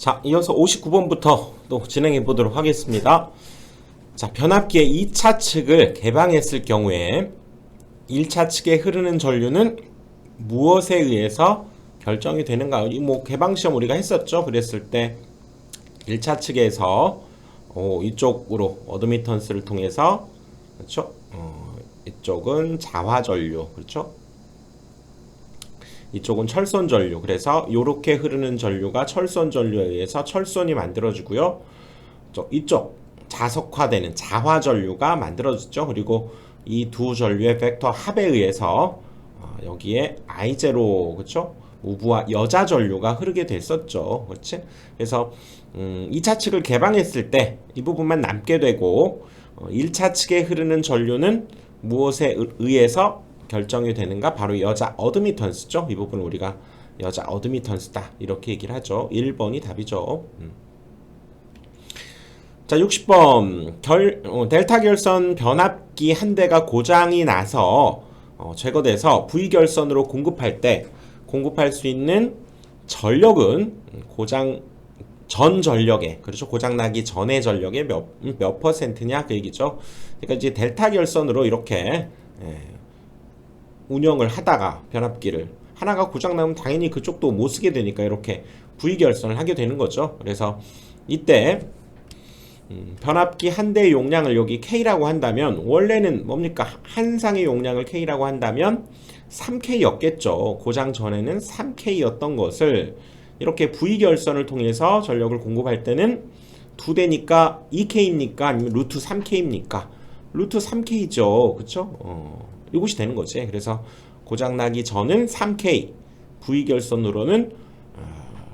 자, 이어서 59번부터 또 진행해 보도록 하겠습니다. 자, 변압기의 2차 측을 개방했을 경우에 1차 측에 흐르는 전류는 무엇에 의해서 결정이 되는가? 뭐 개방 시험 우리가 했었죠. 그랬을 때 1차 측에서 이쪽으로 어드미턴스를 통해서, 그렇죠? 이쪽은 자화 전류, 그렇죠? 이쪽은 철선 전류. 그래서 이렇게 흐르는 전류가 철선 전류에 의해서 철선이 만들어지고요. 이쪽 자석화되는 자화 전류가 만들어졌죠. 그리고 이 두 전류의 벡터 합에 의해서 여기에 I0, 그렇죠? 우부와 여자 전류가 흐르게 됐었죠. 그렇지? 그래서 2차 측을 개방했을 때 이 부분만 남게 되고 1차 측에 흐르는 전류는 무엇에 의해서 결정이 되는가? 바로 여자 어드미턴스죠. 이 부분을 우리가 여자 어드미턴스다 이렇게 얘기를 하죠. 1번이 답이죠. 자, 60번 델타 결선 변압기 한 대가 고장이 나서 제거돼서 V 결선으로 공급할 수 있는 전력은 고장 전 전력의, 그렇죠, 고장 나기 전의 전력의 몇 퍼센트냐 그 얘기죠. 그러니까 이제 델타 결선으로 이렇게 운영을 하다가 변압기를 하나가 고장 나면 당연히 그쪽도 못 쓰게 되니까 이렇게 V 결선을 하게 되는 거죠. 그래서 이때 변압기 한 대의 용량을 여기 K라고 한다면, 원래는 뭡니까? 한 상의 용량을 K라고 한다면 3K였겠죠. 고장 전에는 3K였던 것을 이렇게 V 결선을 통해서 전력을 공급할 때는 두 대니까 2K입니까? 아니면 루트 3K입니까? 루트 3K죠. 그쵸? 이것이 되는 거지. 그래서 고장나기 전은 3K, V 결선으로는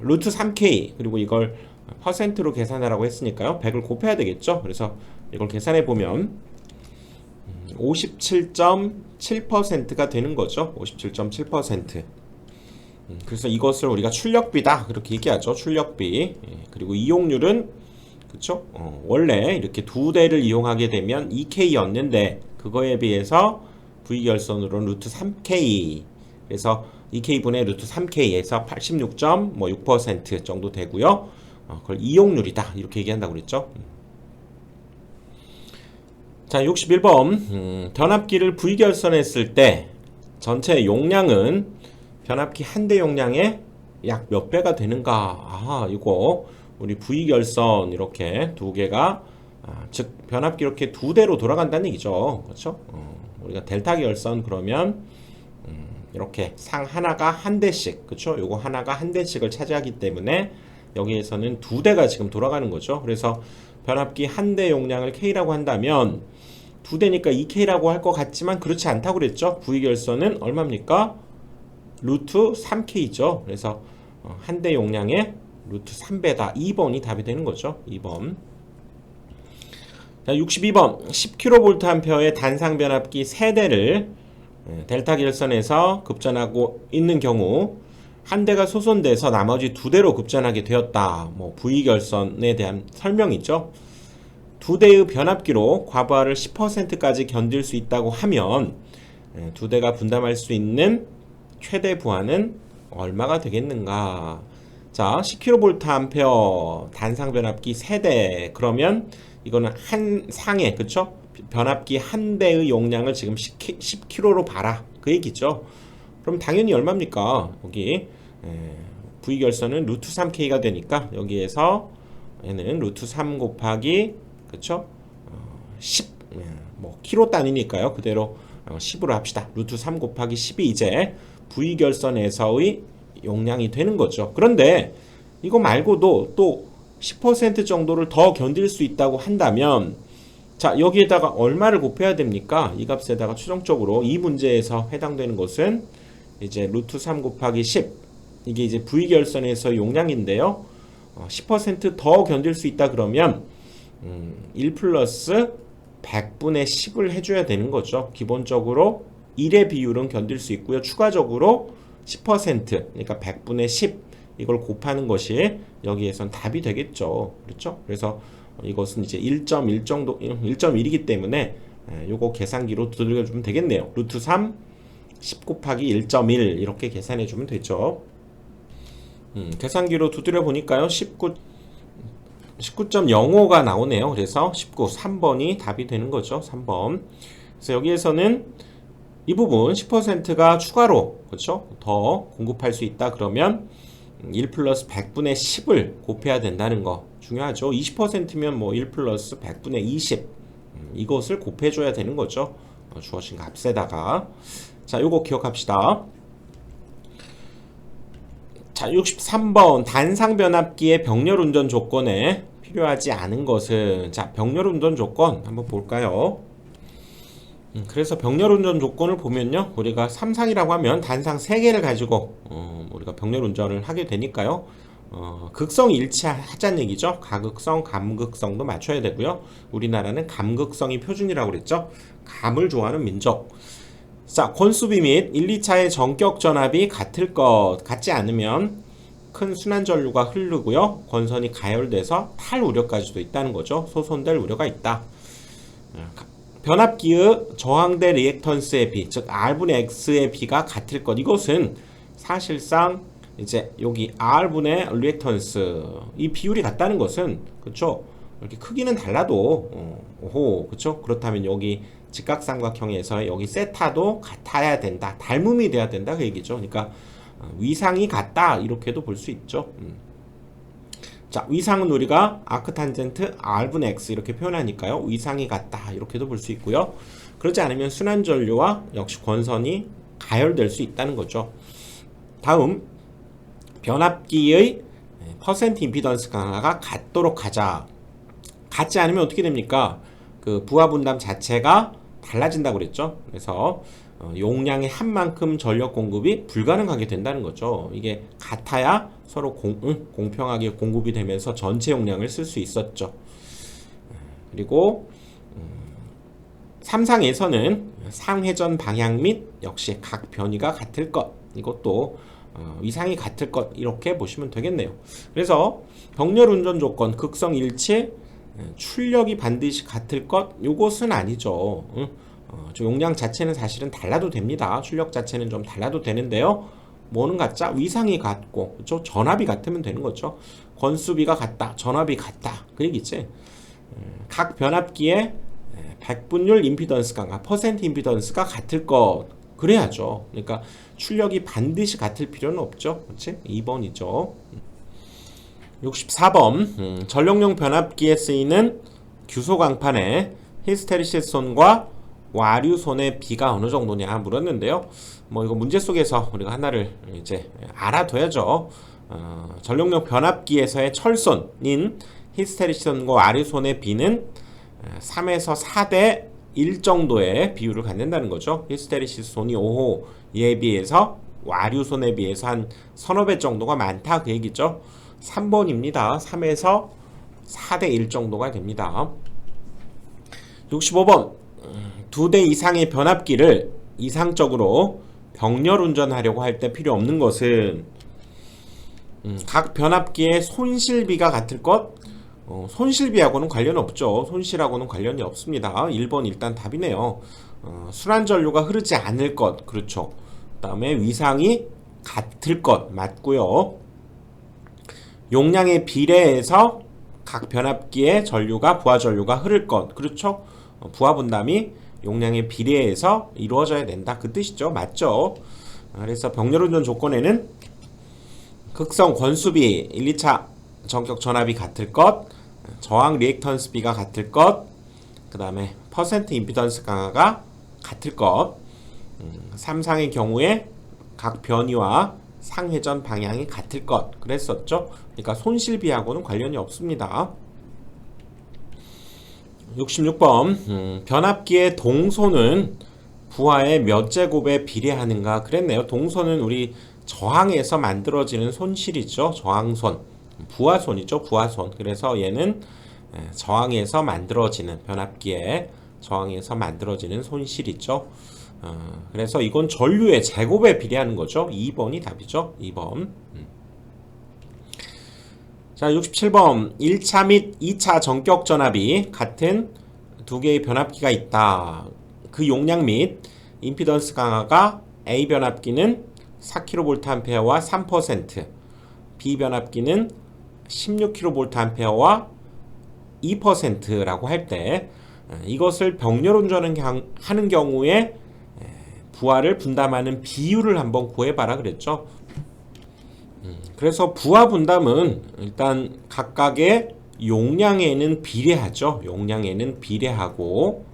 루트 3K, 그리고 이걸 퍼센트로 계산하라고 했으니까요. 100을 곱해야 되겠죠. 그래서 이걸 계산해 보면 57.7%가 되는 거죠. 57.7%. 그래서 이것을 우리가 출력비다 그렇게 얘기하죠. 출력비. 그리고 이용률은, 그쵸? 원래 이렇게 두 대를 이용하게 되면 2K였는데 그거에 비해서 V 결선으로는 루트 3K. 그래서 2K분의 루트 3K에서 86.6% 정도 되고요. 그걸 이용률이다 이렇게 얘기한다고 그랬죠. 자, 61번 변압기를 V 결선했을 때 전체 용량은 변압기 한 대 용량의 약 몇 배가 되는가? 이거 우리 V 결선 이렇게 두 개가 즉 변압기 이렇게 두 대로 돌아간다는 얘기죠. 그렇죠? 우리가 델타 결선 그러면 이렇게 상 하나가 한 대씩, 그렇죠? 요거 하나가 한 대씩을 차지하기 때문에 여기에서는 두 대가 지금 돌아가는 거죠. 그래서 변압기 한 대 용량을 K라고 한다면 두 대니까 2K라고 할 것 같지만 그렇지 않다고 그랬죠. V 결선은 얼마입니까? 루트 3K죠. 그래서 한 대 용량의 루트 3배다. 2번이 답이 되는 거죠. 2번. 자, 62번 10kVA의 단상 변압기 3대를 델타 결선에서 급전하고 있는 경우 한 대가 소선돼서 나머지 두 대로 급전하게 되었다. 뭐 V 결선에 대한 설명이죠. 두 대의 변압기로 과부하를 10%까지 견딜 수 있다고 하면 두 대가 분담할 수 있는 최대 부하는 얼마가 되겠는가? 자, 10kVA 단상 변압기 3대. 그러면 이거는 한 상에, 그쵸? 변압기 한 대의 용량을 지금 10kg로 봐라. 그 얘기죠. 그럼 당연히 얼마입니까? 여기 V 결선은 루트 3K가 되니까 여기에서 얘는 루트 3 곱하기, 그쵸? 10, 뭐 키로 단위니까요. 그대로 10으로 합시다. 루트 3 곱하기 10이 이제 V 결선에서의 용량이 되는 거죠. 그런데 이거 말고도 또 10% 정도를 더 견딜 수 있다고 한다면, 자, 여기에다가 얼마를 곱해야 됩니까? 이 값에다가 최종적으로 이 문제에서 해당되는 것은 이제 루트 3 곱하기 10, 이게 이제 V 결선에서 용량인데요. 10% 더 견딜 수 있다 그러면 1 플러스 100분의 10을 해줘야 되는 거죠. 기본적으로 1의 비율은 견딜 수 있고요. 추가적으로 10%, 그러니까 100분의 10 이걸 곱하는 것이 여기에선 답이 되겠죠. 그렇죠? 그래서 이것은 이제 1.1 정도, 1.1이기 때문에 요거 계산기로 두들겨주면 되겠네요. 루트 3, 10 곱하기 1.1 이렇게 계산해주면 되죠. 계산기로 두드려 보니까요. 19.05가 나오네요. 그래서 3번이 답이 되는 거죠. 3번. 그래서 여기에서는 이 부분 10%가 추가로 그렇죠? 더 공급할 수 있다 그러면 1 플러스 100분의 10을 곱해야 된다는 거 중요하죠. 20%면 뭐 1 플러스 100분의 20 이것을 곱해줘야 되는 거죠. 주어진 값에다가. 자, 요거 기억합시다. 자, 63번 단상 변압기의 병렬 운전 조건에 필요하지 않은 것은, 자, 병렬 운전 조건 한번 볼까요? 그래서 병렬 운전 조건을 보면요, 우리가 삼상이라고 하면 단상 3개를 가지고 우리가 병렬 운전을 하게 되니까요. 극성 일치하자는 얘기죠. 가극성, 감극성도 맞춰야 되고요. 우리나라는 감극성이 표준이라고 그랬죠. 감을 좋아하는 민족. 자, 권수비 및 1, 2차의 전격 전압이 같지 않으면 큰 순환 전류가 흐르고요. 권선이 가열돼서 탈 우려까지도 있다는 거죠. 소손될 우려가 있다. 변압기의 저항대 리액턴스의 비, 즉 R분의 X의 비가 같을 것. 이것은 사실상 이제 여기 R분의 리액턴스 이 비율이 같다는 것은 그렇죠. 이렇게 크기는 달라도 그렇죠. 그렇다면 여기 직각삼각형에서 여기 세타도 같아야 된다. 닮음이 돼야 된다 그 얘기죠. 그러니까 위상이 같다 이렇게도 볼 수 있죠. 자, 위상은 우리가 아크탄젠트 R분의 X 이렇게 표현하니까요. 위상이 같다 이렇게도 볼 수 있고요. 그렇지 않으면 순환전류와 역시 권선이 가열될 수 있다는 거죠. 다음 변압기의 퍼센트 임피던스 강화가 같도록 하자. 같지 않으면 어떻게 됩니까? 그 부하 분담 자체가 달라진다고 그랬죠. 그래서 용량의 한 만큼 전력 공급이 불가능하게 된다는 거죠. 이게 같아야 서로 공평하게 공급이 되면서 전체 용량을 쓸 수 있었죠. 그리고 삼상에서는 상회전 방향 및 역시 각 변이가 같을 것. 이것도 위상이 같을 것 이렇게 보시면 되겠네요. 그래서 병렬 운전 조건 극성 일치 출력이 반드시 같을 것 요것은 아니죠. 용량 자체는 사실은 달라도 됩니다. 출력 자체는 좀 달라도 되는데요. 뭐는 같자? 위상이 같고 그렇죠? 전압이 같으면 되는 거죠. 권수비가 같다, 전압이 같다 그 얘기지. 각 변압기의 백분율 임피던스 강화, 퍼센트 임피던스가 같을 것 그래야죠. 그러니까 출력이 반드시 같을 필요는 없죠. 그렇지? 2번이죠. 64번 전력용 변압기에 쓰이는 규소 강판의 히스테리시스손과 와류손의 비가 어느 정도냐 물었는데요. 뭐 이거 문제 속에서 우리가 하나를 이제 알아둬야죠. 전력용 변압기에서의 철손인 히스테리시손과 와류손의 비는 3에서 4대 1 정도의 비율을 갖는다는 거죠. 히스테리시손이 5호에 비해서 와류손에 비해서 한 서너 배 정도가 많다 그 얘기죠. 3번입니다. 3에서 4대 1 정도가 됩니다. 65번 2대 이상의 변압기를 이상적으로 병렬 운전하려고 할 때 필요 없는 것은 각 변압기의 손실비가 같을 것. 손실비하고는 관련 없죠. 손실하고는 관련이 없습니다. 1번 일단 답이네요. 순환전류가 흐르지 않을 것. 그렇죠. 그 다음에 위상이 같을 것 맞고요. 용량에 비례해서 각 변압기의 전류가 부하 전류가 흐를 것. 그렇죠. 부하 분담이 용량에 비례해서 이루어져야 된다 그 뜻이죠. 맞죠. 그래서 병렬 운전 조건에는 극성 권수비 1, 2차 전격 전압이 같을 것, 저항 리액턴스비가 같을 것, 그 다음에 퍼센트 임피던스 강화가 같을 것, 삼상의 경우에 각 변이와 상회전 방향이 같을 것 그랬었죠. 그러니까 손실비하고는 관련이 없습니다. 66번 변압기의 동소는 부하의 몇 제곱에 비례하는가 그랬네요. 동소는 우리 저항에서 만들어지는 손실이죠. 저항손, 부하손이죠. 부하손. 그래서 얘는 저항에서 만들어지는 변압기에 저항에서 만들어지는 손실이죠. 그래서 이건 전류의 제곱에 비례하는 거죠. 2번이 답이죠. 2번. 자, 67번 1차 및 2차 전격 전압이 같은 두 개의 변압기가 있다. 그 용량 및 임피던스 강화가 A 변압기는 4kVA와 3%, B 변압기는 16kVA와 2%라고 할 때 이것을 병렬 운전을 하는 경우에 부하를 분담하는 비율을 한번 구해봐라 그랬죠. 그래서 부하 분담은 일단 각각의 용량에는 비례하죠. 용량에는 비례하고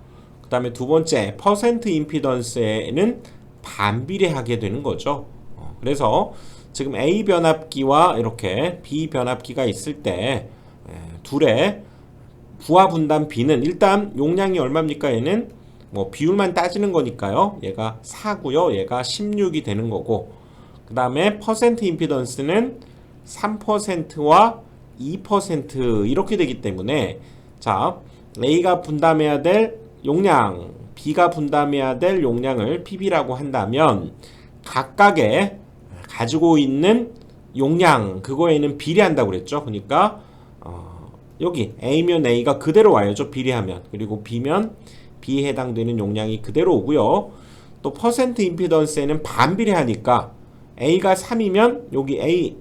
그 다음에 두 번째 퍼센트 임피던스에는 반비례하게 되는 거죠. 그래서 지금 A 변압기와 이렇게 B 변압기가 있을 때 둘의 부하 분담 B는 일단 용량이 얼마입니까? 얘는 뭐 비율만 따지는 거니까요. 얘가 4고요. 얘가 16이 되는 거고 그 다음에 퍼센트 임피던스는 3%와 2% 이렇게 되기 때문에 자 A가 분담해야 될 용량 B가 분담해야 될 용량을 PB라고 한다면 각각의 가지고 있는 용량 그거에는 비례한다고 그랬죠. 그러니까 여기 A면 A가 그대로 와야죠. 비례하면. 그리고 B면 B에 해당되는 용량이 그대로 오고요. 또 퍼센트 임피던스에는 반비례하니까 A가 3이면 여기 A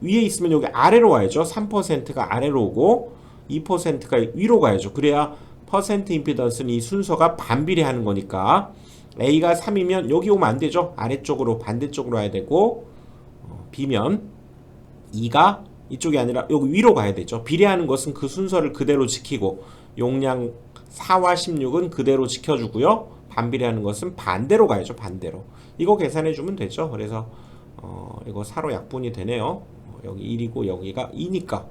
위에 있으면 여기 아래로 와야죠. 3%가 아래로 오고 2%가 위로 가야죠. 그래야 퍼센트 임피던스는 이 순서가 반비례하는 거니까 A가 3이면 여기 오면 안 되죠. 아래쪽으로 반대쪽으로 와야 되고 B면 2가 이쪽이 아니라 여기 위로 가야 되죠. 비례하는 것은 그 순서를 그대로 지키고 용량 4와 16은 그대로 지켜주고요. 반비례하는 것은 반대로 가야죠. 반대로. 이거 계산해 주면 되죠. 그래서 이거 4로 약분이 되네요. 여기 1이고 여기가 2니까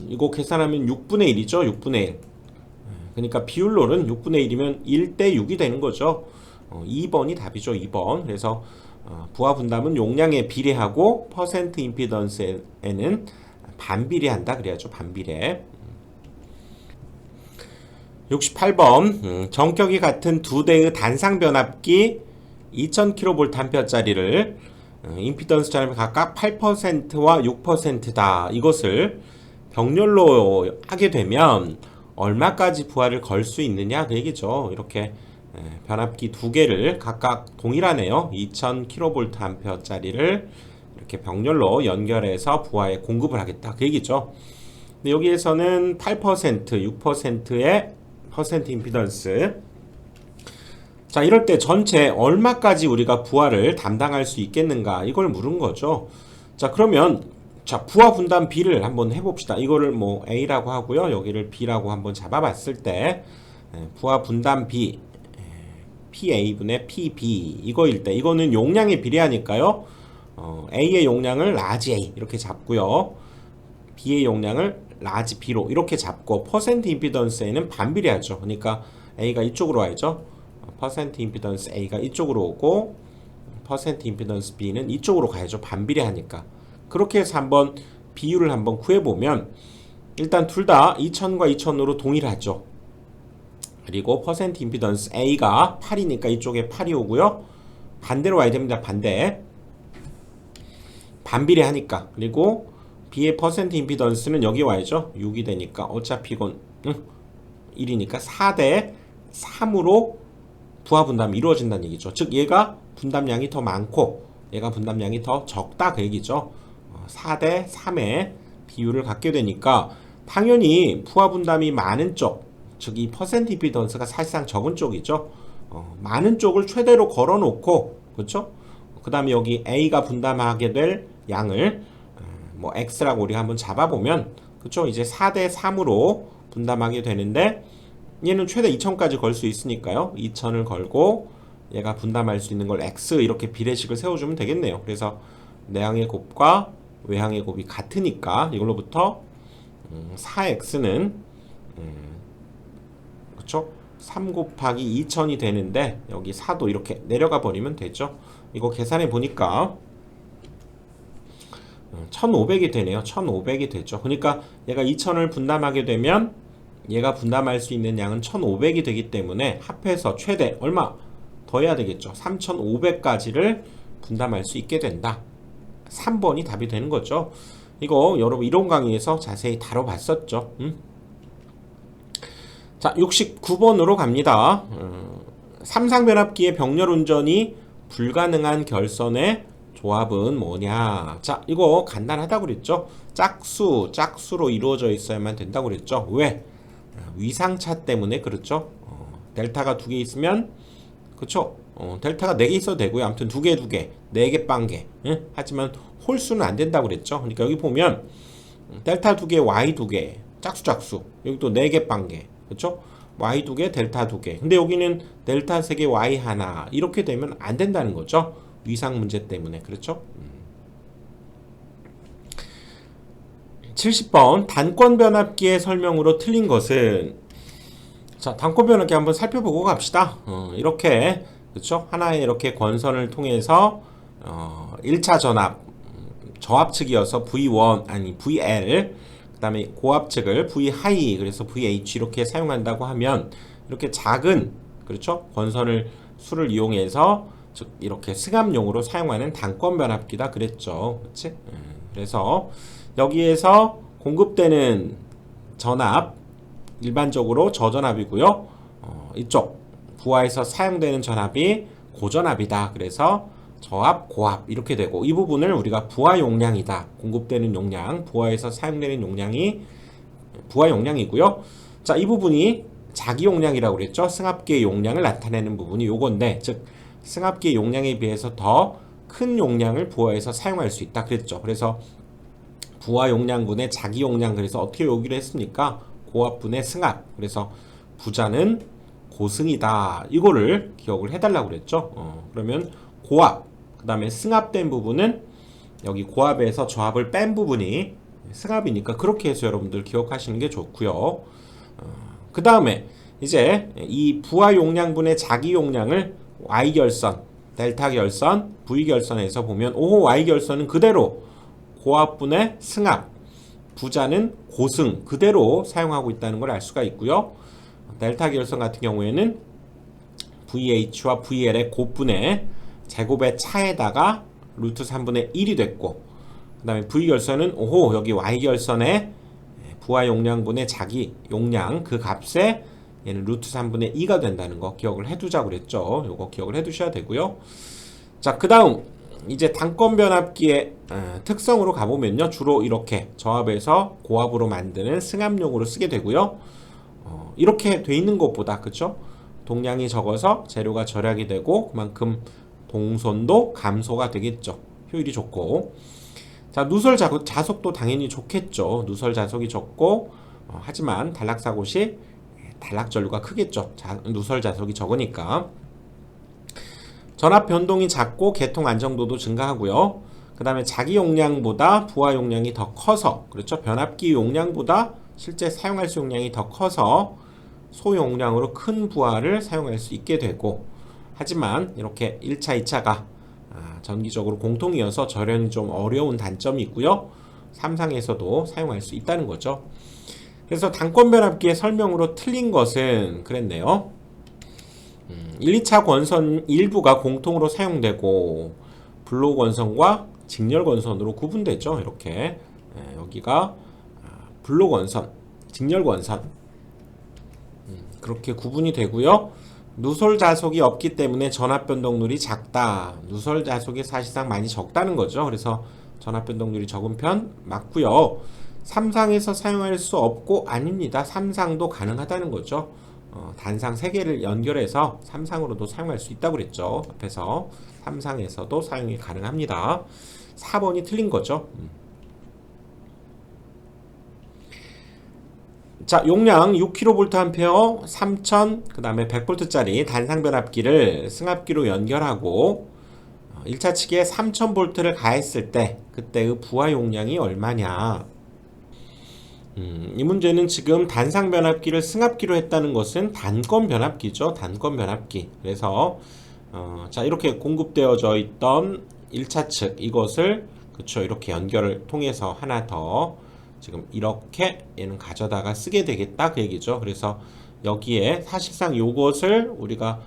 이거 계산하면 6분의 1이죠. 6분의 1. 그러니까 비율로는 6분의 1이면 1대 6이 되는 거죠. 2번이 답이죠. 2번. 그래서 부하 분담은 용량에 비례하고 퍼센트 임피던스에는 반비례한다 그래야죠. 반비례. 68번 정격이 같은 두 대의 단상 변압기 2000kVA짜리를 임피던스 차량이 각각 8%와 6%다. 이것을 병렬로 하게 되면 얼마까지 부하를 걸 수 있느냐 그 얘기죠. 이렇게 변압기 두 개를 각각 동일하네요. 2000kVA짜리를 이렇게 병렬로 연결해서 부하에 공급을 하겠다 그 얘기죠. 근데 여기에서는 8%, 6%의 퍼센트 임피던스. 자, 이럴 때 전체 얼마까지 우리가 부하를 담당할 수 있겠는가 이걸 물은 거죠. 자, 그러면 자 부하 분담 B를 한번 해봅시다. 이거를 뭐 A라고 하고요. 여기를 B라고 한번 잡아봤을 때 부하 분담 B PA분의 PB 이거일 때 이거는 용량에 비례하니까요. A의 용량을 라지 A 이렇게 잡고요. B의 용량을 라지 B로 이렇게 잡고 퍼센트 임피던스에는 반비례하죠. 그러니까 A가 이쪽으로 와야죠. 퍼센트 임피던스 A가 이쪽으로 오고 퍼센트 임피던스 B는 이쪽으로 가야죠. 반비례하니까. 그렇게 해서 한번 비율을 한번 구해보면 일단 둘 다 2000과 2000으로 동일하죠. 그리고 퍼센트 임피던스 A가 8이니까 이쪽에 8이 오고요. 반대로 와야 됩니다. 반대. 반비례하니까. 그리고 B의 퍼센트 임피던스는 여기 와야죠. 6이 되니까 어차피 이건 1이니까 4대 3으로 부하 분담이 이루어진다는 얘기죠. 즉 얘가 분담량이 더 많고 얘가 분담량이 더 적다 그 얘기죠. 4대 3의 비율을 갖게 되니까 당연히 부하 분담이 많은 쪽, 즉 이 퍼센트 임피던스가 사실상 적은 쪽이죠. 많은 쪽을 최대로 걸어놓고 그렇죠? 그 다음에 여기 A가 분담하게 될 양을 뭐 X라고 우리가 한번 잡아보면 그렇죠? 이제 4대 3으로 분담하게 되는데 얘는 최대 2000까지 걸 수 있으니까요. 2000을 걸고 얘가 분담할 수 있는 걸 X 이렇게 비례식을 세워주면 되겠네요. 그래서 내항의 곱과 외항의 곱이 같으니까 이걸로부터 4X는 그쵸? 3 곱하기 2000이 되는데 여기 4도 이렇게 내려가 버리면 되죠. 이거 계산해 보니까 1500이 되네요. 1500이 되죠. 그러니까 얘가 2000을 분담하게 되면 얘가 분담할 수 있는 양은 1500이 되기 때문에 합해서 최대 얼마 더 해야 되겠죠. 3500까지를 분담할 수 있게 된다. 3번이 답이 되는 거죠. 이거 여러분 이론 강의에서 자세히 다뤄봤었죠. 자, 69번으로 갑니다. 삼상변압기의 병렬 운전이 불가능한 결선에 조합은 뭐냐? 자, 이거 간단하다고 그랬죠? 짝수로 이루어져 있어야만 된다고 그랬죠? 왜? 위상차 때문에 그렇죠? 델타가 두 개 있으면 그쵸? 델타가 네 개 있어도 되고요. 아무튼 두 개, 네 개 빵개. 응? 하지만 홀수는 안 된다고 그랬죠? 그러니까 여기 보면 델타 두 개, Y 두 개, 짝수. 여기 또 네 개 빵개. 그쵸? Y 두 개, 델타 두 개. 근데 여기는 델타 세 개, Y 하나. 이렇게 되면 안 된다는 거죠. 위상 문제 때문에. 그렇죠? 70번 단권 변압기의 설명으로 틀린 것은 자, 단권 변압기 한번 살펴보고 갑시다. 이렇게 그렇죠? 하나의 이렇게 권선을 통해서 1차 전압 저압 측이어서 V1 아니 VL 그다음에 고압 측을 V 하이 그래서 VH 이렇게 사용한다고 하면 이렇게 작은 그렇죠? 권선을 수를 이용해서 즉 이렇게 승합용으로 사용하는 단권 변압기다 그랬죠. 그렇지? 그래서 여기에서 공급되는 전압 일반적으로 저전압이고요. 이쪽 부하에서 사용되는 전압이 고전압이다. 그래서 저압, 고압 이렇게 되고 이 부분을 우리가 부하 용량이다. 공급되는 용량, 부하에서 사용되는 용량이 부하 용량이고요. 자, 이 부분이 자기 용량이라고 그랬죠. 승합기의 용량을 나타내는 부분이 요건데 즉 승합기의 용량에 비해서 더 큰 용량을 부하에서 사용할 수 있다 그랬죠. 그래서 부하 용량분의 자기 용량 그래서 어떻게 여기를 했습니까? 고압분의 승합 그래서 부자는 고승이다 이거를 기억을 해달라고 그랬죠. 그러면 고압 그 다음에 승합된 부분은 여기 고압에서 저압을 뺀 부분이 승합이니까 그렇게 해서 여러분들 기억하시는 게 좋고요. 그 다음에 이제 이 부하 용량분의 자기 용량을 Y결선 델타 결선, V 결선에서 보면 오호 Y 결선은 그대로 고압분의 승합, 부자는 고승 그대로 사용하고 있다는 걸 알 수가 있고요. 델타 결선 같은 경우에는 VH와 VL의 곱분의 제곱의 차에다가 루트 3분의 1이 됐고 그 다음에 V 결선은 오호 여기 Y 결선의 부하 용량분의 자기 용량 그 값에 얘는 루트 3분의 2가 된다는 거 기억을 해두자고 그랬죠. 요거 기억을 해두셔야 되고요. 자, 그 다음 이제 단권 변압기의 특성으로 가보면요. 주로 이렇게 저압에서 고압으로 만드는 승합용으로 쓰게 되고요. 이렇게 돼 있는 것보다 그쵸? 동량이 적어서 재료가 절약이 되고 그만큼 동선도 감소가 되겠죠. 효율이 좋고 자 누설 자속도 당연히 좋겠죠. 누설 자속이 적고 하지만 단락사고 시 단락 전류가 크겠죠. 누설 자속이 적으니까 전압 변동이 작고 계통 안정도도 증가하고요. 그 다음에 자기 용량보다 부하 용량이 더 커서 그렇죠. 변압기 용량보다 실제 사용할 수 용량이 더 커서 소용량으로 큰 부하를 사용할 수 있게 되고 하지만 이렇게 1차, 2차가 전기적으로 공통이어서 절연이 좀 어려운 단점이 있고요. 3상에서도 사용할 수 있다는 거죠. 그래서 단권 변압기의 설명으로 틀린 것은 그랬네요. 1, 2차 권선 일부가 공통으로 사용되고 블록 권선과 직렬 권선으로 구분되죠. 이렇게 여기가 블록 권선, 직렬 권선 그렇게 구분이 되고요. 누설 자속이 없기 때문에 전압 변동률이 작다. 누설 자속이 사실상 많이 적다는 거죠. 그래서 전압 변동률이 적은 편 맞고요. 3상에서 사용할 수 없고 아닙니다. 3상도 가능하다는 거죠. 단상 3개를 연결해서 3상으로도 사용할 수 있다고 그랬죠. 앞에서 3상에서도 사용이 가능합니다. 4번이 틀린 거죠. 자, 용량 6kVA 3000, 그 다음에 100V짜리 단상 변압기를 승합기로 연결하고 1차 측에 3000V를 가했을 때 그때의 부하 용량이 얼마냐. 이 문제는 지금 단상 변압기를 승합기로 했다는 것은 단권 변압기죠. 단권 변압기. 그래서 자 이렇게 공급되어져 있던 1차 측 이것을 그쵸 이렇게 연결을 통해서 하나 더 지금 이렇게 얘는 가져다가 쓰게 되겠다 그 얘기죠. 그래서 여기에 사실상 요것을 우리가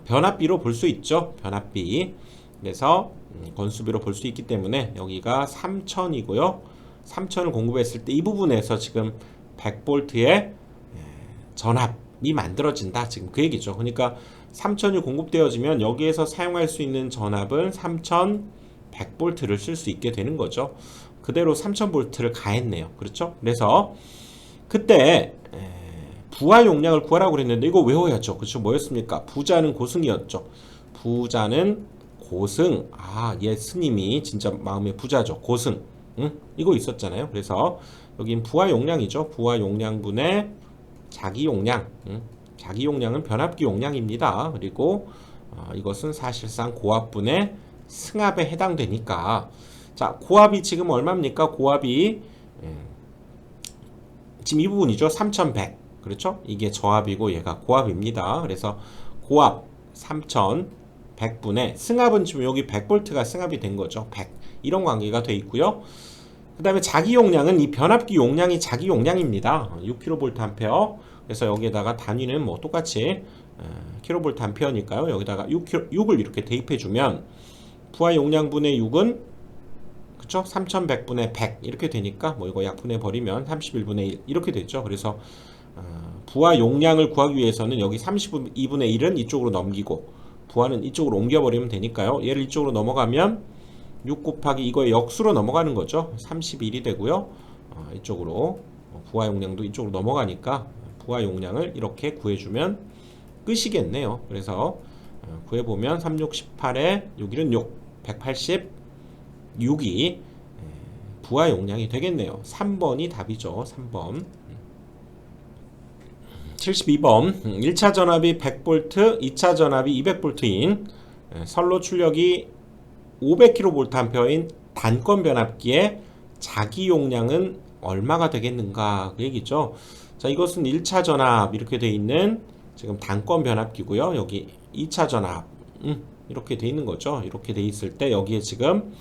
변압비로 볼 수 있죠. 변압비. 그래서 건수비로 볼 수 있기 때문에 여기가 3000이고요. 3000을 공급했을 때 이 부분에서 지금 100V의 전압이 만들어진다. 지금 그 얘기죠. 그러니까 3000이 공급되어지면 여기에서 사용할 수 있는 전압은 3000 100V를 쓸 수 있게 되는 거죠. 그대로 3000V를 가했네요. 그렇죠? 그래서 그때 부하 용량을 구하라고 그랬는데 이거 외워야죠. 그렇죠? 뭐였습니까? 부자는 고승이었죠. 부자는 고승. 아, 얘 스님이 진짜 마음의 부자죠. 고승. 응? 이거 있었잖아요. 그래서 여긴 부하 용량이죠. 부하 용량분의 자기 용량. 응? 자기 용량은 변압기 용량입니다. 그리고 이것은 사실상 고압분의 승합에 해당되니까. 자, 고압이 지금 얼마입니까? 고압이 지금 이 부분이죠. 3100. 그렇죠? 이게 저압이고 얘가 고압입니다. 그래서 고압 3100분의 승합은 지금 여기 100V가 승합이 된 거죠. 100. 이런 관계가 돼 있고요. 그 다음에 자기 용량은 이 변압기 용량이 자기 용량입니다. 6kVA. 그래서 여기에다가 단위는 뭐 똑같이 kVA니까요. 여기다가 6을 이렇게 대입해 주면 부하 용량분의 6은 그쵸? 3100분의 100 이렇게 되니까 뭐 이거 약분해 버리면 31분의 1 이렇게 됐죠. 그래서 부하 용량을 구하기 위해서는 여기 32분의 1은 이쪽으로 넘기고 부하는 이쪽으로 옮겨버리면 되니까요. 얘를 이쪽으로 넘어가면 6 곱하기 이거의 역수로 넘어가는 거죠. 31이 되고요. 이쪽으로 부하 용량도 이쪽으로 넘어가니까 부하 용량을 이렇게 구해주면 끝이겠네요. 그래서 구해보면 3, 6, 18에 6, 1은 6, 186이 부하 용량이 되겠네요. 3번이 답이죠. 3번. 72번 1차 전압이 100V, 2차 전압이 200V인 선로 출력이 500kVA인 단건 변압기의 자기 용량은 얼마가 되겠는가 그 얘기죠. 자, 이것은 1차 전압 이렇게 돼 있는 지금 단건 변압기고요. 여기 2차 전압 이렇게 돼 있는 거죠. 이렇게 돼 있을 때 여기에 지금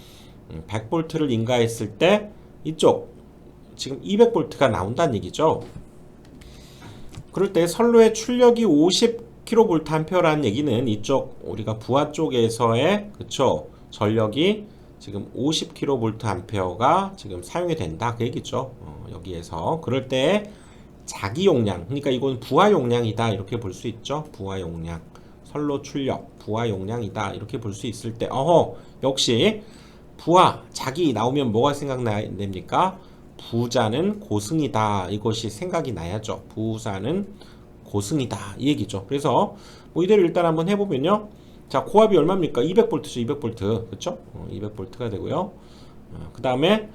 100V를 인가했을 때 이쪽 지금 200V가 나온다는 얘기죠. 그럴 때 선로의 출력이 50kVA라는 얘기는 이쪽 우리가 부하 쪽에서의 그쵸 전력이 지금 50kVA가 지금 사용이 된다 그 얘기죠. 여기에서 그럴 때 자기 용량 그러니까 이건 부하 용량이다 이렇게 볼 수 있죠. 부하 용량 선로 출력 부하 용량이다 이렇게 볼 수 있을 때 역시 부하 자기 나오면 뭐가 생각나야 됩니까? 부자는 고승이다 이것이 생각이 나야죠. 부자는 고승이다 이 얘기죠. 그래서 뭐 이대로 일단 한번 해보면요. 자, 고압이 얼마입니까? 200V죠. 200V 그렇죠? 200V가 되고요. 그 다음에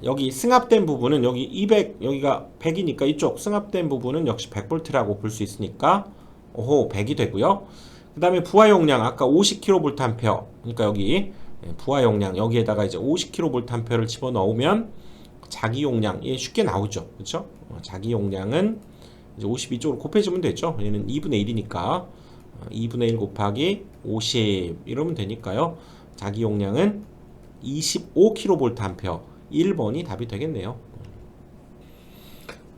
여기 승합된 부분은 여기 200 여기가 100이니까 이쪽 승합된 부분은 역시 100V라고 볼 수 있으니까 100이 되고요. 그 다음에 부하 용량 아까 50kVA 그러니까 여기 부하 용량 여기에다가 이제 50kVA를 집어넣으면 자기 용량 쉽게 나오죠. 그렇죠? 자기 용량은 이제 52쪽으로 곱해주면 되죠. 얘는 2분의 1이니까 2분의 1 곱하기 50 이러면 되니까요. 자기 용량은 25kVA 1번이 답이 되겠네요.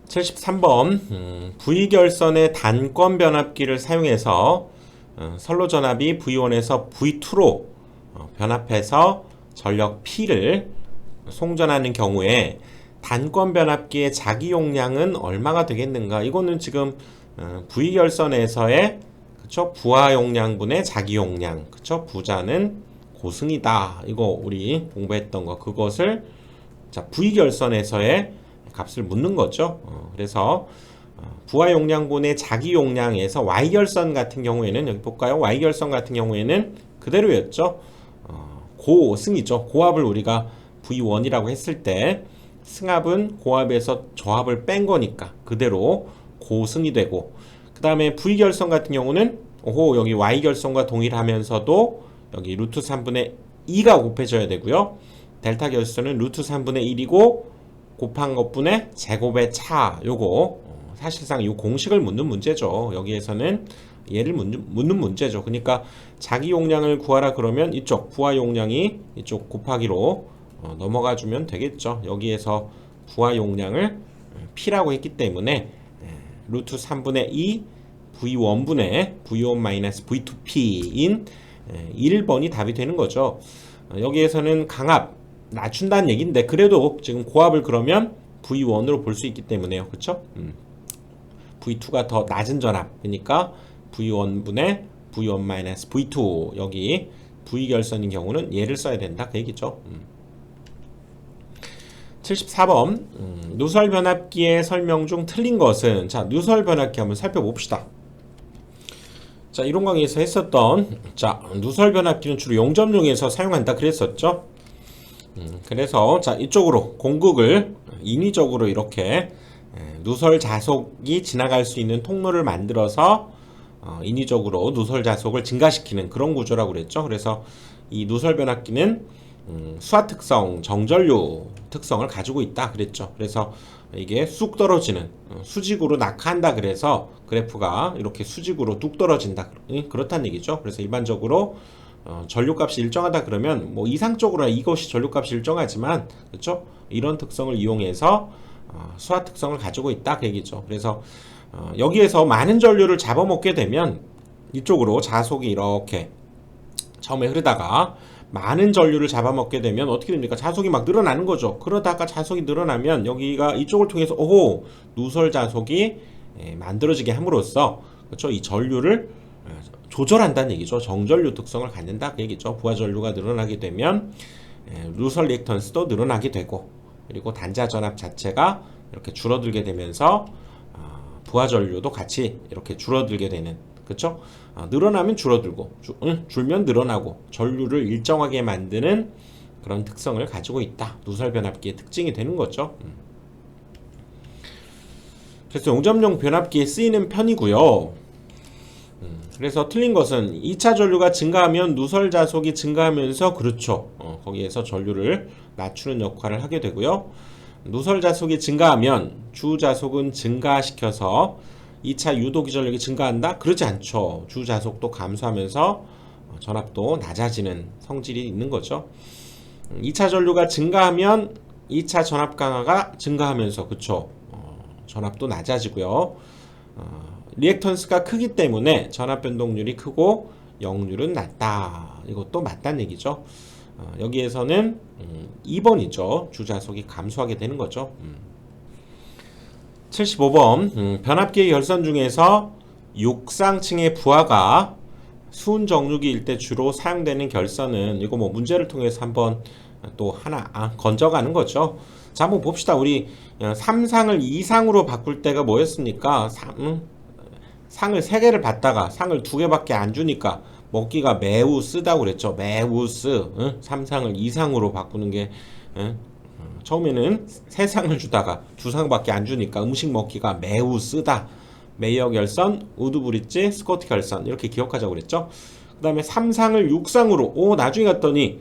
73번 V결선의 단건 변압기를 사용해서 선로 전압이 V1에서 V2로 변압해서 전력 P를 송전하는 경우에 단건 변압기의 자기 용량은 얼마가 되겠는가? 이거는 지금 V결선에서의 그쵸? 부하 용량분의 자기 용량 그쵸? 부자는 고승이다. 이거 우리 공부했던 거 그것을 자 V결선에서의 값을 묻는 거죠. 그래서 부하 용량분의 자기 용량에서 Y결선 같은 경우에는 여기 볼까요? Y결선 같은 경우에는 그대로였죠. 고승이죠. 고압을 우리가 V1이라고 했을 때 승합은 고압에서 저압을 뺀 거니까 그대로 고승이 되고 그 다음에 V결선 같은 경우는 여기 Y결선과 동일하면서도 여기 루트 3분의 2가 곱해져야 되고요. 델타 결선은 루트 3분의 1이고 곱한 것분의 제곱의 차 요거 사실상 이 공식을 묻는 문제죠. 여기에서는 얘를 묻는 문제죠. 그러니까 자기 용량을 구하라 그러면 이쪽 부하 용량이 이쪽 곱하기로 넘어가 주면 되겠죠. 여기에서 부하 용량을 P라고 했기 때문에 루트 3분의 2 V1분의 V1-V2P인 1번이 답이 되는 거죠. 여기에서는 강압 낮춘다는 얘기인데 그래도 지금 고압을 그러면 V1으로 볼 수 있기 때문에요. 그쵸? V2가 더 낮은 전압 그러니까 V1분의 V1-V2 여기 V결선인 경우는 얘를 써야 된다 그 얘기죠. 74번 누설 변압기의 설명 중 틀린 것은 자 누설 변압기 한번 살펴봅시다. 자 이론 강의에서 했었던 자 누설 변압기는 주로 용접용에서 사용한다 그랬었죠. 그래서 자 이쪽으로 공극을 인위적으로 이렇게 누설 자속이 지나갈 수 있는 통로를 만들어서 인위적으로 누설 자속을 증가시키는 그런 구조라고 그랬죠. 그래서 이 누설 변압기는 수하 특성, 정전류 특성을 가지고 있다 그랬죠. 그래서 이게 쑥 떨어지는 수직으로 낙하한다 그래서 그래프가 이렇게 수직으로 뚝 떨어진다 그렇다는 얘기죠. 그래서 일반적으로 전류값이 일정하다 그러면 뭐 이상적으로 이것이 전류값이 일정하지만 그렇죠? 이런 특성을 이용해서 수하 특성을 가지고 있다 그 얘기죠. 그래서 여기에서 많은 전류를 잡아먹게 되면 이쪽으로 자속이 이렇게 처음에 흐르다가 많은 전류를 잡아먹게 되면 어떻게 됩니까? 자속이 막 늘어나는 거죠. 그러다가 자속이 늘어나면 여기가 이쪽을 통해서 오호 누설 자속이 만들어지게 함으로써 그렇죠? 이 전류를 조절한다는 얘기죠. 정전류 특성을 갖는다 그 얘기죠. 부하 전류가 늘어나게 되면 누설 리액턴스도 늘어나게 되고 그리고 단자 전압 자체가 이렇게 줄어들게 되면서 부하 전류도 같이 이렇게 줄어들게 되는 그렇죠? 늘어나면 줄어들고 줄면 늘어나고 전류를 일정하게 만드는 그런 특성을 가지고 있다. 누설 변압기의 특징이 되는 거죠. 그래서 용접용 변압기에 쓰이는 편이고요. 그래서 틀린 것은 2차 전류가 증가하면 누설 자속이 증가하면서 그렇죠. 거기에서 전류를 낮추는 역할을 하게 되고요. 누설 자속이 증가하면 주 자속은 증가시켜서 2차 유도 기전력이 증가한다? 그러지 않죠. 주 자속도 감소하면서 전압도 낮아지는 성질이 있는 거죠. 2차 전류가 증가하면 2차 전압 강화가 증가하면서 그쵸? 전압도 낮아지고요. 리액턴스가 크기 때문에 전압 변동률이 크고 역률은 낮다. 이것도 맞다는 얘기죠. 여기에서는 2번이죠. 주자속이 감소하게 되는 거죠. 75번 변압기의 결선 중에서 육상층의 부하가 수은 정류기일 때 주로 사용되는 결선은 이거 뭐 문제를 통해서 한번 또 하나 건져가는 거죠. 자 한번 봅시다. 우리 3상을 2상으로 바꿀 때가 뭐였습니까? 상을 3개를 받다가 상을 2개밖에 안 주니까 먹기가 매우 쓰다고 그랬죠. 매우 쓰. 3상을 2상으로 바꾸는 게 처음에는 3상을 주다가 2상밖에 안 주니까 음식 먹기가 매우 쓰다. 메이어 결선, 우드 브릿지, 스코트 결선 이렇게 기억하자고 그랬죠. 그 다음에 3상을 6상으로 나중에 갔더니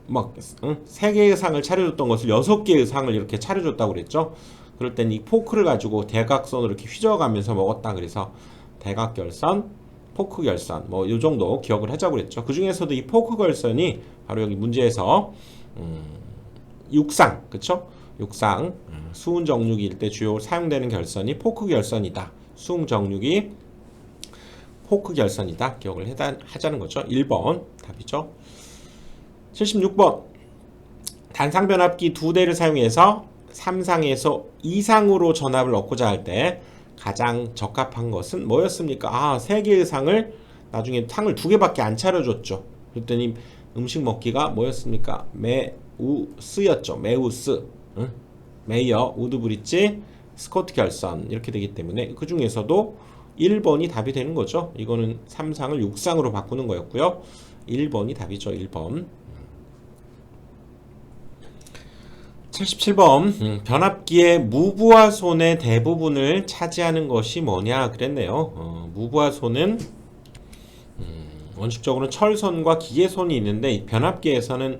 막 3개의 상을 차려줬던 것을 6개의 상을 이렇게 차려줬다고 그랬죠. 그럴 땐 이 포크를 가지고 대각선으로 이렇게 휘저어가면서 먹었다. 그래서 대각결선, 포크 결선 뭐 요 정도 기억을 하자고 그랬죠. 그 중에서도 이 포크 결선이 바로 여기 문제에서 육상, 그쵸? 육상 수은 정류기일 때 주요 사용되는 결선이 포크 결선이다. 수은 정류기 포크 결선이다. 기억을 하자는 거죠. 1번 답이죠. 76번 단상 변압기 2대를 사용해서 3상에서 2상으로 전압을 얻고자 할 때 가장 적합한 것은 뭐였습니까? 3개의 상을 나중에 상을 2개밖에 안 차려줬죠. 그랬더니 음식 먹기가 뭐였습니까? 매우스였죠. 매우스. 메이어, 우드 브릿지, 스코트 결선 이렇게 되기 때문에 그 중에서도 1번이 답이 되는 거죠. 이거는 3상을 6상으로 바꾸는 거였고요. 1번이 답이죠. 1번. 77번 변압기의 무부하손의 대부분을 차지하는 것이 뭐냐 그랬네요. 무부하손은 원칙적으로는 철선과 기계손이 있는데 이 변압기에서는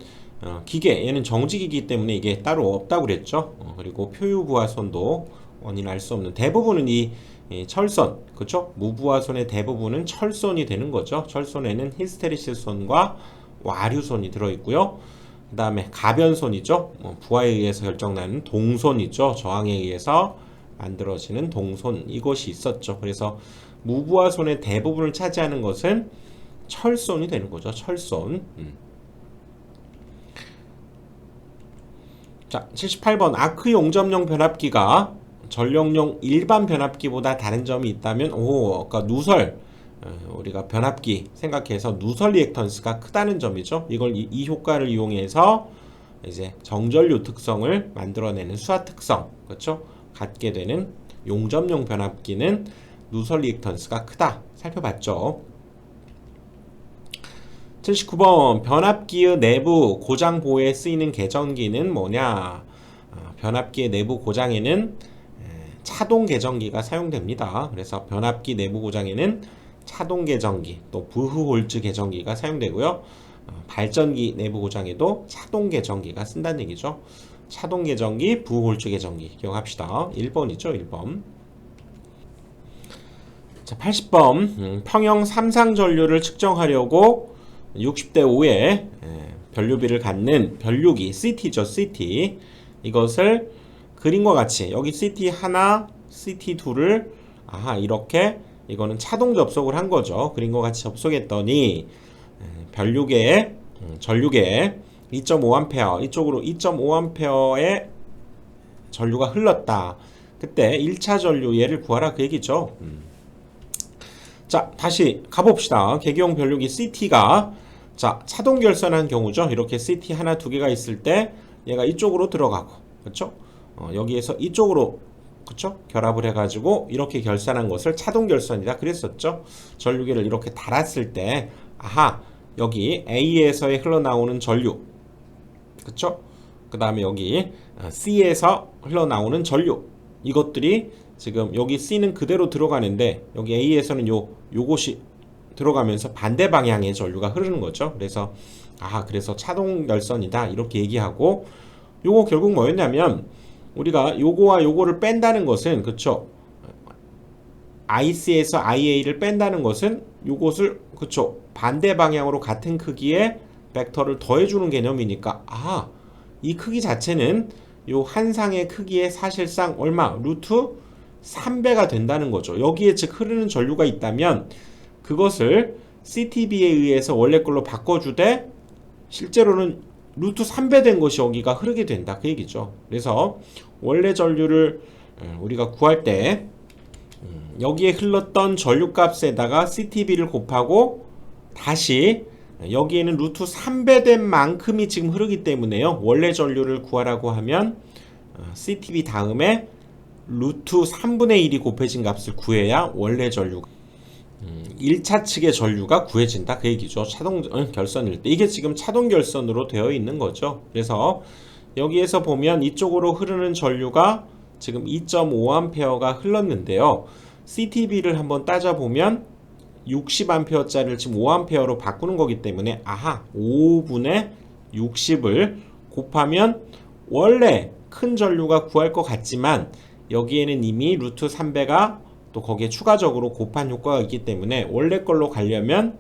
기계 얘는 정직이기 때문에 이게 따로 없다고 그랬죠. 그리고 표유부하손도 원인 알 수 없는 대부분은 이 철선 그렇죠. 무부하손의 대부분은 철선이 되는 거죠. 철선에는 히스테리시스손과 와류손이 들어있고요. 그 다음에 가변손이죠. 부하에 의해서 결정나는 동손이죠. 저항에 의해서 만들어지는 동손 이것이 있었죠. 그래서 무부하손의 대부분을 차지하는 것은 철손이 되는 거죠. 철손. 자, 78번 아크 용접용 변압기가 전력용 일반 변압기보다 다른 점이 있다면 아까 누설 우리가 변압기 생각해서 누설 리액턴스가 크다는 점이죠. 이걸 이 효과를 이용해서 이제 정전류 특성을 만들어내는 수화 특성, 그렇죠? 갖게 되는 용접용 변압기는 누설 리액턴스가 크다 살펴봤죠. 79번 변압기의 내부 고장 보호에 쓰이는 개전기는 뭐냐? 변압기의 내부 고장에는 차동 개전기가 사용됩니다. 그래서 변압기 내부 고장에는 차동 개전기, 또 부흐홀츠 개전기가 사용되고요. 발전기 내부 고장에도 차동 개전기가 쓴다는 얘기죠. 차동 개전기, 부흐홀츠 개전기 기억합시다. 1번이죠, 1번. 자, 80번 평형 삼상 전류를 측정하려고 60대 5의 변류비를 갖는 변류기 CT죠, CT. 이것을 그림과 같이 여기 CT 하나, CT 둘을 이렇게 이거는 차동 접속을 한 거죠. 그림과 같이 접속했더니 변류계에 전류계에 2.5A 이쪽으로 2.5A의 전류가 흘렀다. 그때 1차 전류 얘를 구하라 그 얘기죠. 자, 다시 가봅시다. 계기용 변류기 CT가 자, 차동 결선한 경우죠. 이렇게 CT 하나 두 개가 있을 때 얘가 이쪽으로 들어가고, 그렇죠? 여기에서 이쪽으로, 그렇죠? 결합을 해가지고 이렇게 결산한 것을 차동 결선이다 그랬었죠. 전류계를 이렇게 달았을 때, 여기 A에서의 흘러나오는 전류, 그렇죠? 그 다음에 여기 C에서 흘러나오는 전류, 이것들이 지금 여기 C는 그대로 들어가는데 여기 A에서는 요것이 들어가면서 반대 방향의 전류가 흐르는 거죠. 그래서 그래서 차동 결선이다 이렇게 얘기하고, 요거 결국 뭐였냐면 우리가 요거와 요거를 뺀다는 것은, 그쵸, IC에서 IA를 뺀다는 것은 요것을, 그쵸, 반대 방향으로 같은 크기의 벡터를 더해주는 개념이니까 이 크기 자체는 요 한 상의 크기의 사실상 얼마? 루트 3배가 된다는 거죠. 여기에 즉 흐르는 전류가 있다면 그것을 CTB에 의해서 원래 걸로 바꿔주되 실제로는 루트 3배 된 것이 여기가 흐르게 된다 그 얘기죠. 그래서 원래 전류를 우리가 구할 때 여기에 흘렀던 전류값에다가 CTB를 곱하고 다시 여기에는 루트 3배 된 만큼이 지금 흐르기 때문에요. 원래 전류를 구하라고 하면 CTB 다음에 루트 3분의 1이 곱해진 값을 구해야 원래 전류가 1차 측의 전류가 구해진다 그 얘기죠. 차동 결선일 때 이게 지금 차동 결선으로 되어 있는 거죠. 그래서 여기에서 보면 이쪽으로 흐르는 전류가 지금 2.5A가 흘렀는데요. CTB를 한번 따져보면 60A짜리를 지금 5A로 바꾸는 거기 때문에 5분의 60을 곱하면 원래 큰 전류가 구할 것 같지만 여기에는 이미 루트 3배가 또 거기에 추가적으로 곱한 효과가 있기 때문에 원래 걸로 가려면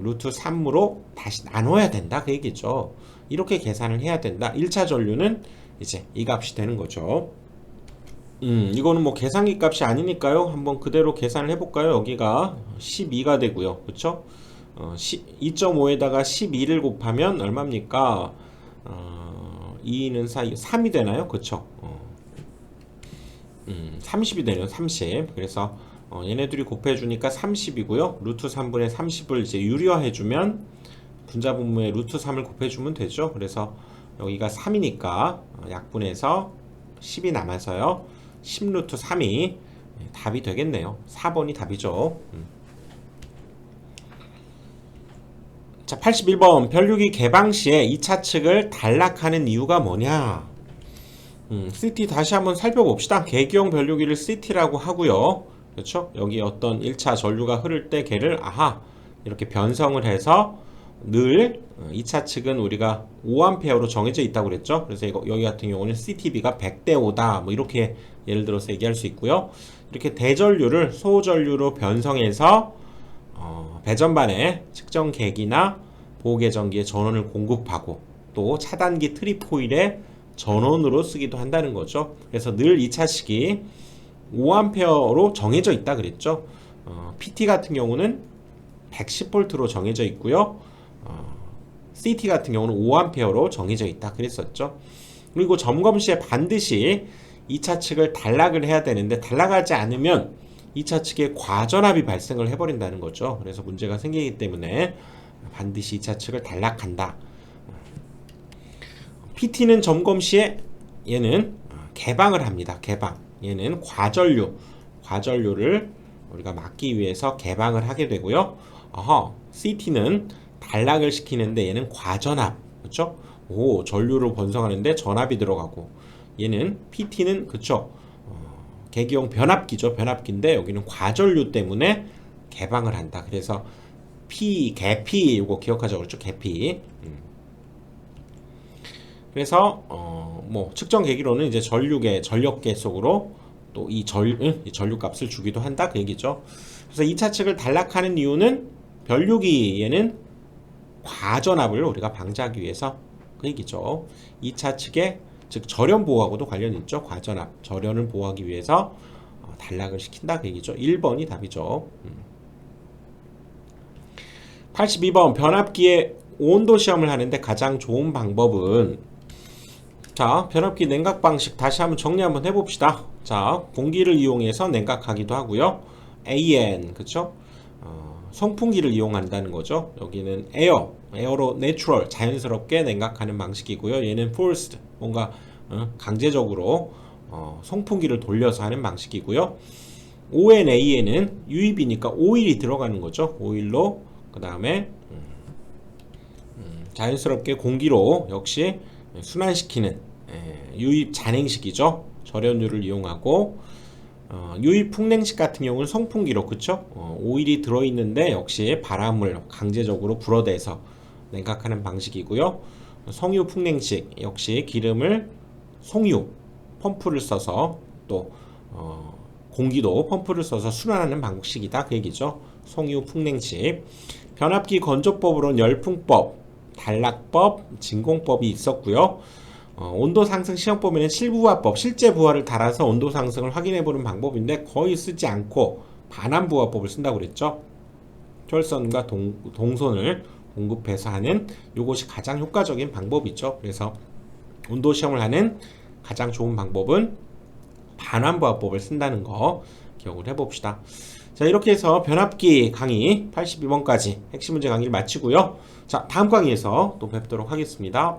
루트 3으로 다시 나눠야 된다 그 얘기죠. 이렇게 계산을 해야 된다. 1차 전류는 이제 이 값이 되는 거죠. 이거는 뭐 계산기 값이 아니니까요. 한번 그대로 계산을 해볼까요? 여기가 12가 되고요. 그쵸? 2.5에다가 12를 곱하면 얼마입니까? 2는 3이 되나요? 그쵸? 30이 되네요. 30. 그래서 얘네들이 곱해주니까 30이고요. 루트 3분의 30을 이제 유리화해주면 분자분모에 루트 3을 곱해주면 되죠. 그래서 여기가 3이니까 약분해서 10이 남아서요. 10루트 3이 답이 되겠네요. 4번이 답이죠. 자, 81번 변류기 개방 시에 2차 측을 단락하는 이유가 뭐냐? CT 다시 한번 살펴봅시다. 계기용 변류기를 CT라고 하고요. 그렇죠? 여기 어떤 1차 전류가 흐를 때 걔를 이렇게 변성을 해서 늘 2차 측은 우리가 5A로 정해져 있다고 그랬죠. 그래서 여기 같은 경우는 CTB가 100대 5다 뭐 이렇게 예를 들어서 얘기할 수 있고요. 이렇게 대전류를 소전류로 변성해서 배전반에 측정 계기나 보호 계전기에 전원을 공급하고 또 차단기 트리포일에 전원으로 쓰기도 한다는 거죠. 그래서 늘 2차식이 5A로 정해져 있다 그랬죠. PT 같은 경우는 110V로 정해져 있고요. CT 같은 경우는 5A로 정해져 있다 그랬었죠. 그리고 점검 시에 반드시 2차 측을 단락을 해야 되는데 단락하지 않으면 2차 측에 과전압이 발생을 해버린다는 거죠. 그래서 문제가 생기기 때문에 반드시 2차 측을 단락한다. PT는 점검 시에 얘는 개방을 합니다. 개방. 얘는 과전류를 우리가 막기 위해서 개방을 하게 되고요. CT는 단락을 시키는데 얘는 과전압. 그렇죠? 전류를 번성하는데 전압이 들어가고, 얘는 PT는 그쵸, 계기용 변압기죠. 변압기인데 여기는 과전류 때문에 개방을 한다. 그래서 개피 이거 기억하자고 그랬죠. 개피. 그래서 뭐 측정 계기로는 이제 전력계 속으로 또 이 전류값을 주기도 한다 그 얘기죠. 그래서 2차 측을 단락하는 이유는 변류기 얘는 과전압을 우리가 방지하기 위해서 그 얘기죠. 2차 측의 즉 절연 보호하고도 관련이 있죠. 과전압 절연을 보호하기 위해서 단락을 시킨다 그 얘기죠. 1번이 답이죠. 82번 변압기의 온도 시험을 하는데 가장 좋은 방법은, 자, 변압기 냉각 방식 다시 한번 정리 한번 해봅시다. 자, 공기를 이용해서 냉각하기도 하고요. AN, 그쵸? 송풍기를 이용한다는 거죠. 여기는 에어로 내추럴, 자연스럽게 냉각하는 방식이고요. 얘는 forced, 뭔가 강제적으로 송풍기를 돌려서 하는 방식이고요. ONA에는 유입이니까 오일이 들어가는 거죠. 오일로, 그 다음에 자연스럽게 공기로 역시 순환시키는 유입 잔행식이죠. 절연유를 이용하고, 유입 풍냉식 같은 경우는 송풍기로, 그쵸? 오일이 들어있는데 역시 바람을 강제적으로 불어대서 냉각하는 방식이고요. 송유 풍냉식 역시 기름을 송유 펌프를 써서 또 공기도 펌프를 써서 순환하는 방식이다 그 얘기죠. 송유 풍냉식. 변압기 건조법으로는 열풍법, 단락법, 진공법이 있었고요. 온도 상승 시험법에는 실부하법, 실제 부하를 달아서 온도 상승을 확인해보는 방법인데 거의 쓰지 않고 반환부하법을 쓴다고 그랬죠. 철선과 동선을 공급해서 하는 이것이 가장 효과적인 방법이죠. 그래서 온도 시험을 하는 가장 좋은 방법은 반환부하법을 쓴다는 거 기억을 해봅시다. 자, 이렇게 해서 변압기 강의 82번까지 핵심 문제 강의를 마치고요. 자, 다음 강의에서 또 뵙도록 하겠습니다.